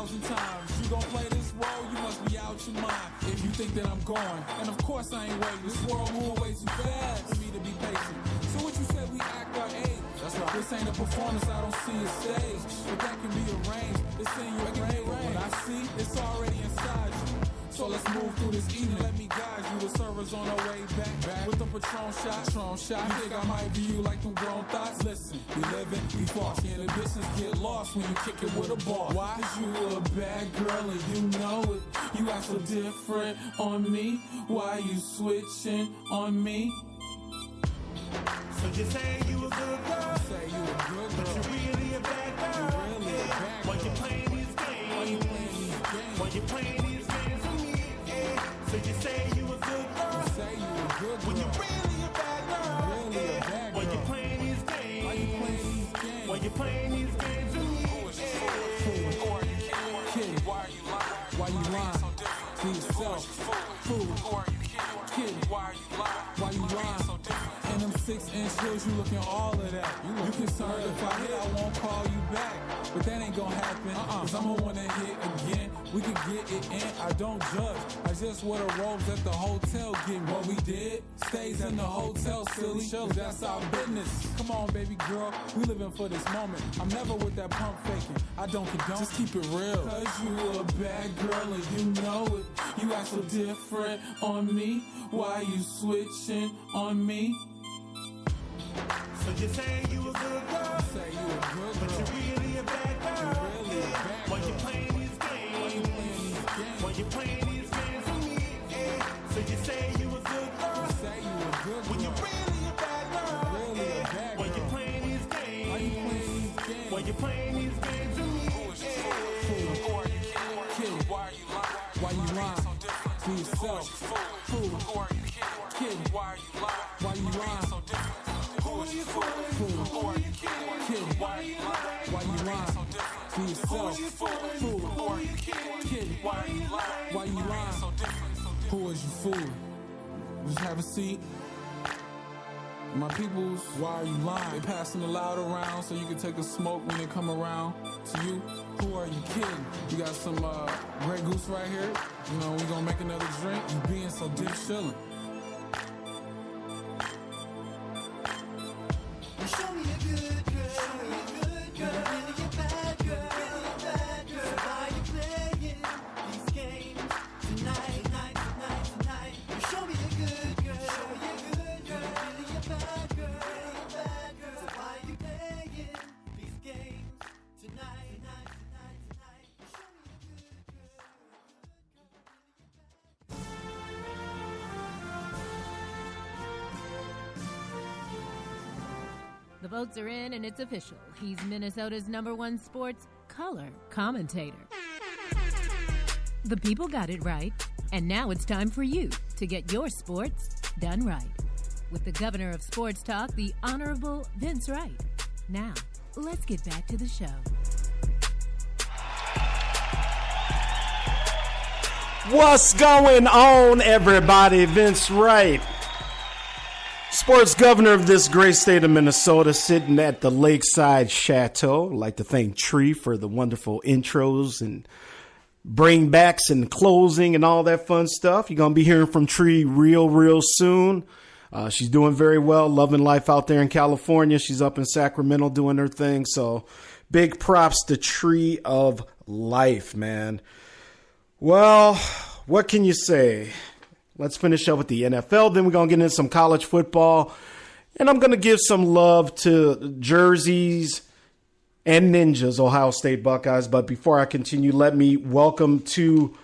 1,000 times. You gon' play this role, you must be out your mind. If you think that I'm going, and of course I ain't waiting. This world moving way too fast for me to be patient. So what you said, we act our age. That's right. This ain't a performance, I don't see a stage. But that can be arranged, it's in your brain. What I see, it's already inside you. So let's move through this evening, let me guide you. The servers on our way back with the Patron shot. You think I might view you like them grown thoughts? Listen, we living, we false. Inhibitions get lost when you kick it with a ball. Why? 'Cause you a bad girl and you know it. You act so different on me. Why you switching on me? So you say you a good girl, Say you a good girl, but you really a bad girl. you really a bad Why girl. you playing these games? Why you playing these games? Why you playing these games with me? So you say you a good girl, Say you a good girl, when you really a bad girl. really a bad Why you girl. playing these games? Why you playing these games? Why you playing these games with me? Kid, why you lying? Be yourself. Fool. Kid, why you lying? In them 6-inch heels, you looking all of that. You concerned if I hit, I won't call you back. But that ain't gonna happen, cause I'ma wanna hit again. We can get it in, I don't judge. I just wear the robes at the hotel, getting what we did. Stays in the hotel, silly. That's our business. Come on, baby girl, we living for this moment. I'm never with that pump faking. I don't condone. Just keep it real. Cause you a bad girl and you know it. You act so different on me. Why you switching on me? So you say you a good girl, Say you a good but you girl. really a bad girl. Really a bad Why you girl. playing these games? Why you playing these games? Why you playing these games with me? So you say you a good girl, Say you a good when you girl. really a bad girl. Really a bad Why you girl. playing these games? Why you playing these games? Why you playing these games with me? Kid, why you lying? Be yourself. Fool. Kid, why you lying? Who are you fooling? Fool. Kid, why you lying? Be yourself. Fool. Kid, why you lying? Who is you fooling? Just have a seat. My peoples, why are you lying? They passing the loud around so you can take a smoke when they come around. To you, who are you kidding? You got some Grey Goose right here. You know, we gonna make another drink. You being so dick chillin'. Show me a good girl, you're really a bad girl, So why you playing these games tonight? You show me a good girl, you're really a bad girl, So why you playing these games tonight? You show me a good girl. The votes are in and it's official. He's Minnesota's #1 sports color commentator. The people got it right, and now it's time for you to get your sports done right. With the governor of sports talk, the Honorable Vince Wright. Now, let's get back to the show. What's going on, everybody? Vince Wright, sports governor of this great state of Minnesota, sitting at the Lakeside Chateau. I'd like to thank Tree for the wonderful intros and bringbacks and closing and all that fun stuff. You're going to be hearing from Tree real soon. She's doing very well, loving life out there in California. She's up in Sacramento doing her thing. So big props to Tree of Life, man. Well, what can you say? Let's finish up with the NFL. Then we're going to get into some college football. And I'm going to give some love to Jerseys and Ninjas, Ohio State Buckeyes. But before I continue, let me welcome two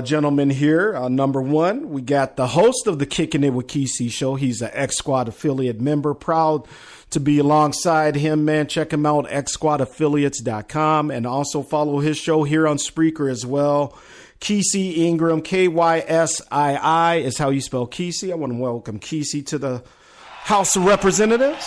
gentlemen here. Number one, we got the host of the Kicking It with Kesey show. He's an X-Squad affiliate member. Proud to be alongside him, man. Check him out, xsquadaffiliates.com. And also follow his show here on Spreaker as well. Kesey Ingram, Kyssii is how you spell Kesey. I want to welcome Kesey to the House of Representatives.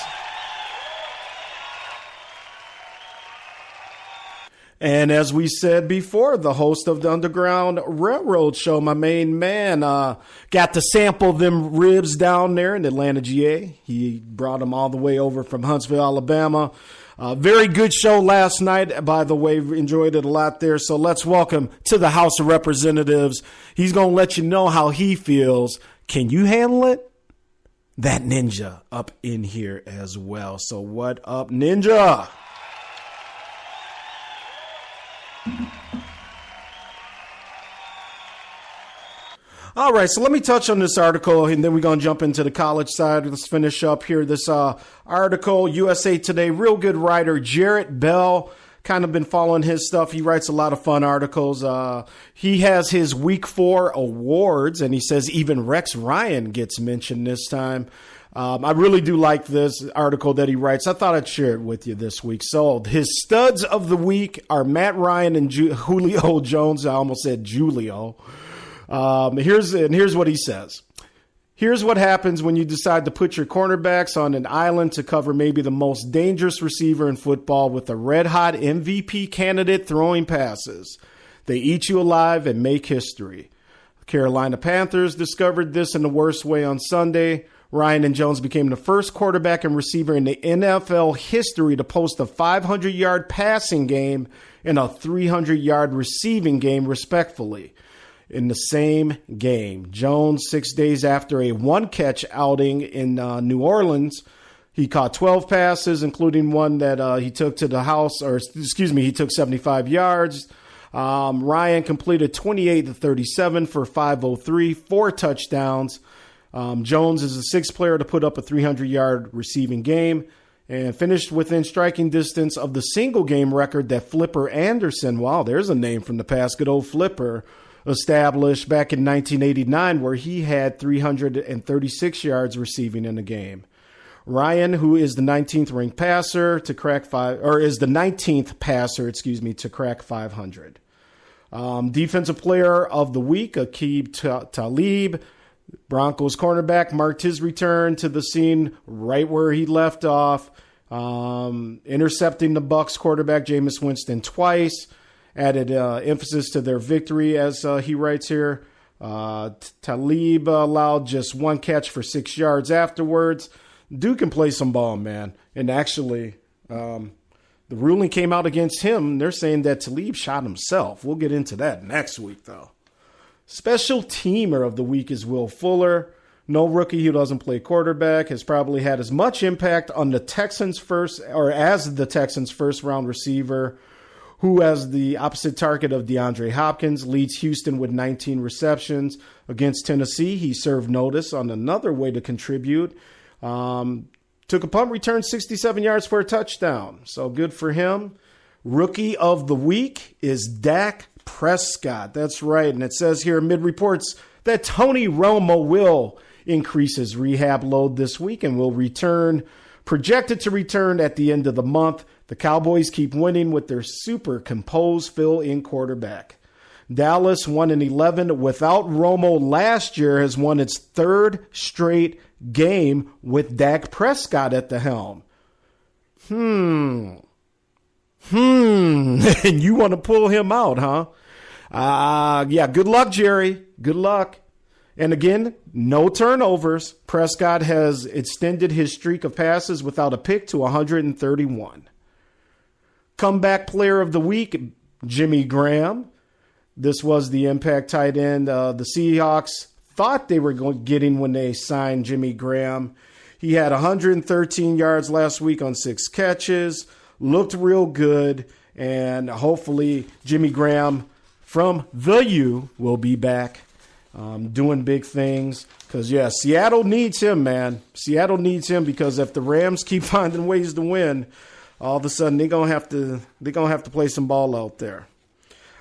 And as we said before, the host of the Underground Railroad Show, my main man, got to sample them ribs down there in Atlanta, GA. He brought them all the way over from Huntsville, Alabama. Very good show last night, by the way. Enjoyed it a lot there. So let's welcome to the House of Representatives. He's going to let you know how he feels. Can you handle it? That Ninja up in here as well. So what up, Ninja? All right, so let me touch on this article, and then we're going to jump into the college side. Let's finish up here. This article, USA Today, real good writer, Jarrett Bell. Kind of been following his stuff. He writes a lot of fun articles. He has his Week 4 awards, and he says even Rex Ryan gets mentioned this time. I really do like this article that he writes. I thought I'd share it with you this week. So his studs of the week are Matt Ryan and Julio Jones. I almost said Julio. Here's what he says. Here's what happens when you decide to put your cornerbacks on an island to cover maybe the most dangerous receiver in football with a red-hot MVP candidate throwing passes. They eat you alive and make history. Carolina Panthers discovered this in the worst way on Sunday. Ryan and Jones became the first quarterback and receiver in the NFL history to post a 500-yard passing game and a 300-yard receiving game, respectively. In the same game, Jones, 6 days after a one-catch outing in New Orleans, he caught 12 passes, including one that he took to the house, he took 75 yards. Ryan completed 28-37 for 503, 4 touchdowns. Jones is the sixth player to put up a 300-yard receiving game and finished within striking distance of the single-game record that Flipper Anderson, wow, there's a name from the past, good old Flipper, established back in 1989, where he had 336 yards receiving in a game. Ryan, who is the 19th ranked passer to crack the 19th passer, to crack 500. Defensive player of the week, Aqib Talib, Broncos cornerback, marked his return to the scene right where he left off, intercepting the Bucs quarterback Jameis Winston twice. Added emphasis to their victory, as he writes here. Talib allowed just one catch for 6 yards afterwards. Dude can play some ball, man. And actually, the ruling came out against him. They're saying that Talib shot himself. We'll get into that next week, though. Special teamer of the week is Will Fuller. No rookie who doesn't play quarterback has probably had as much impact on the Texans as the Texans' first-round receiver, who, as the opposite target of DeAndre Hopkins, leads Houston with 19 receptions. Against Tennessee, he served notice on another way to contribute. Took a punt return, 67 yards for a touchdown. So good for him. Rookie of the week is Dak Prescott. That's right. And it says here amid reports that Tony Romo will increase his rehab load this week and will projected to return at the end of the month. The Cowboys keep winning with their super composed fill-in quarterback. Dallas 1-11 without Romo last year has won its third straight game with Dak Prescott at the helm. And you want to pull him out, huh? Yeah, good luck, Jerry. Good luck. And again, no turnovers. Prescott has extended his streak of passes without a pick to 131. Comeback player of the week, Jimmy Graham. This was the impact tight end the Seahawks thought they were getting when they signed Jimmy Graham. He had 113 yards last week on 6 catches, looked real good, and hopefully Jimmy Graham from the U will be back doing big things. Because, yeah, Seattle needs him, man. Seattle needs him because if the Rams keep finding ways to win, all of a sudden they're gonna have to play some ball out there.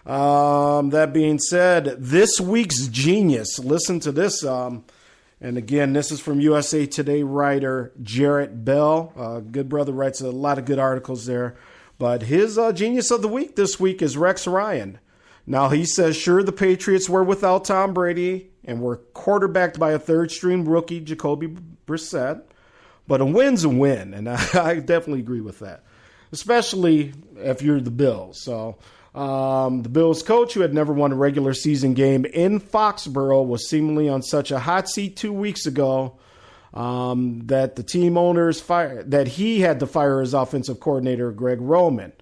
That being said, this week's genius. Listen to this. And again, this is from USA Today writer Jarrett Bell. Good brother, writes a lot of good articles there. But his genius of the week this week is Rex Ryan. Now, he says, sure, the Patriots were without Tom Brady and were quarterbacked by a third-string rookie, Jacoby Brissett. But a win's a win, and I definitely agree with that, especially if you're the Bills. So the Bills coach, who had never won a regular season game in Foxborough, was seemingly on such a hot seat 2 weeks ago. that the team owners that he had to fire his offensive coordinator, Greg Roman.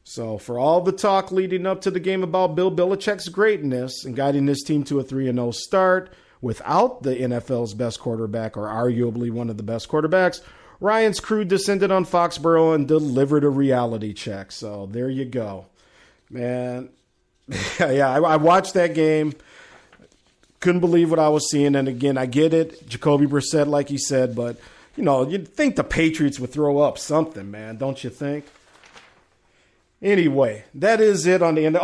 So for all the talk leading up to the game about Bill Belichick's greatness and guiding his team to a 3-0 start without the NFL's best quarterback, or arguably one of the best quarterbacks, Ryan's crew descended on Foxborough and delivered a reality check. So there you go, man. Yeah, I watched that game. Couldn't believe what I was seeing. And again, I get it. Jacoby Brissett, like he said, but you'd think the Patriots would throw up something, man. Don't you think? Anyway, that is it on the end.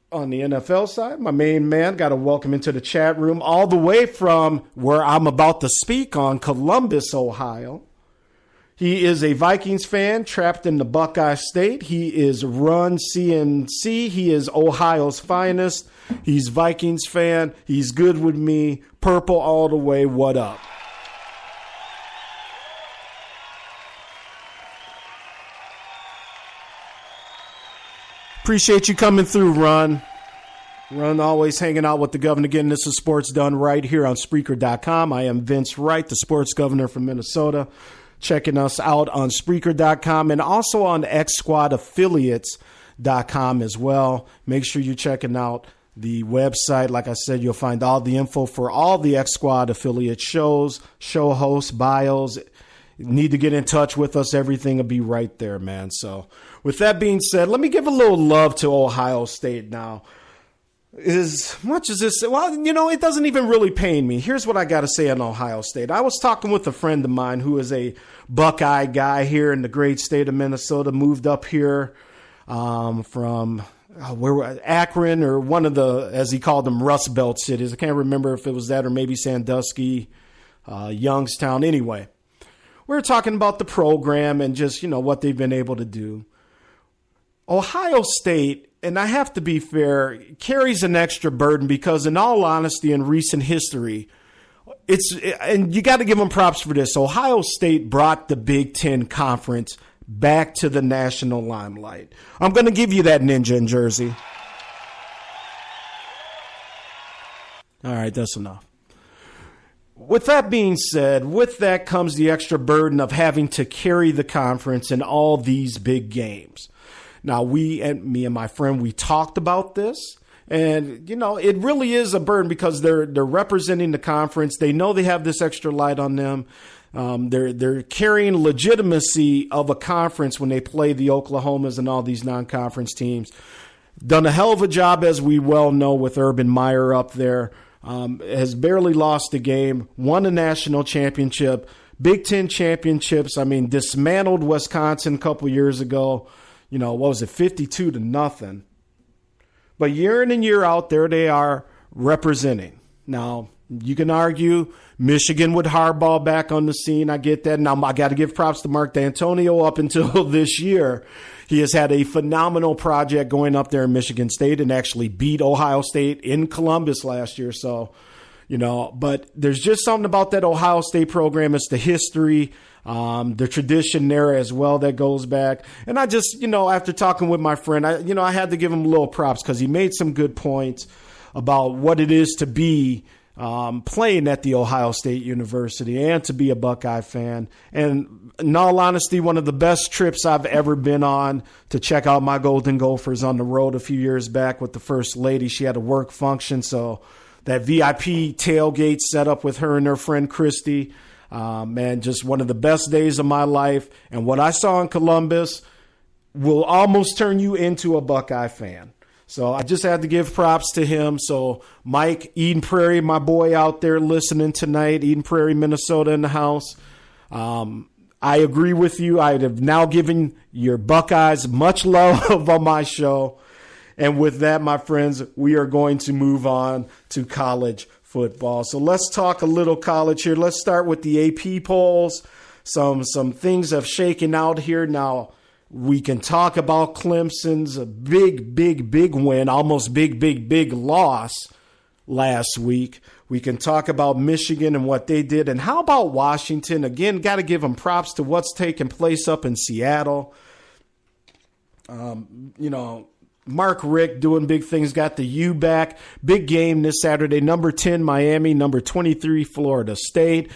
On the NFL side, my main man, got to welcome into the chat room all the way from where I'm about to speak on Columbus, Ohio. He is a Vikings fan trapped in the Buckeye State. He is Run CNC. He is Ohio's finest. He's Vikings fan. He's good with me. Purple all the way. What up? Appreciate you coming through, Run. Run always hanging out with the governor, getting this is Sports Done right here on Spreaker.com. I am Vince Wright, the sports governor from Minnesota. Checking us out on Spreaker.com and also on XSquadAffiliates.com as well. Make sure you're checking out the website. Like I said, you'll find all the info for all the X Squad affiliate shows, show hosts, bios. Need to get in touch with us. Everything will be right there, man. So with that being said, let me give a little love to Ohio State now. As much as this, it doesn't even really pain me. Here's what I got to say on Ohio State. I was talking with a friend of mine who is a Buckeye guy here in the great state of Minnesota, moved up here from Akron, or one of the, as he called them, Rust Belt cities. I can't remember if it was that or maybe Sandusky, Youngstown. Anyway, we were talking about the program and just, what they've been able to do. Ohio State, and I have to be fair, carries an extra burden because, in all honesty, in recent history, and you got to give them props for this. Ohio State brought the Big Ten Conference back to the national limelight. I'm going to give you that, Ninja in Jersey. All right, that's enough. With that being said, with that comes the extra burden of having to carry the conference in all these big games. Now, me and my friend, we talked about this, and, it really is a burden because they're representing the conference. They know they have this extra light on them. They're carrying legitimacy of a conference when they play the Oklahomas and all these non-conference teams. Done a hell of a job, as we well know, with Urban Meyer up there. Has barely lost a game, won a national championship, Big Ten championships. Dismantled Wisconsin a couple years ago. What was it, 52-0. But year in and year out, there they are representing. Now, you can argue Michigan with Harbaugh back on the scene. I get that. Now, I got to give props to Mark D'Antonio up until this year. He has had a phenomenal project going up there in Michigan State and actually beat Ohio State in Columbus last year. So, but there's just something about that Ohio State program. It's the history. The tradition there as well that goes back. And I just, after talking with my friend, I had to give him a little props because he made some good points about what it is to be playing at the Ohio State University and to be a Buckeye fan. And in all honesty, one of the best trips I've ever been on to check out my Golden Gophers on the road a few years back with the First Lady. She had a work function, so that VIP tailgate set up with her and her friend Christy. Man, just one of the best days of my life. And what I saw in Columbus will almost turn you into a Buckeye fan. So I just had to give props to him. So Mike, Eden Prairie, my boy out there listening tonight, Eden Prairie, Minnesota in the house. I agree with you. I have now given your Buckeyes much love on my show. And with that, my friends, we are going to move on to college football. So let's talk a little college here. Let's start with the AP polls. Some things have shaken out here. Now, we can talk about Clemson's big win, almost big loss last week. We can talk about Michigan and what they did. And how about Washington? Again, got to give them props to what's taking place up in Seattle. Mark Richt doing big things, got the U back. Big game this Saturday. Number 10, Miami. Number 23, Florida State.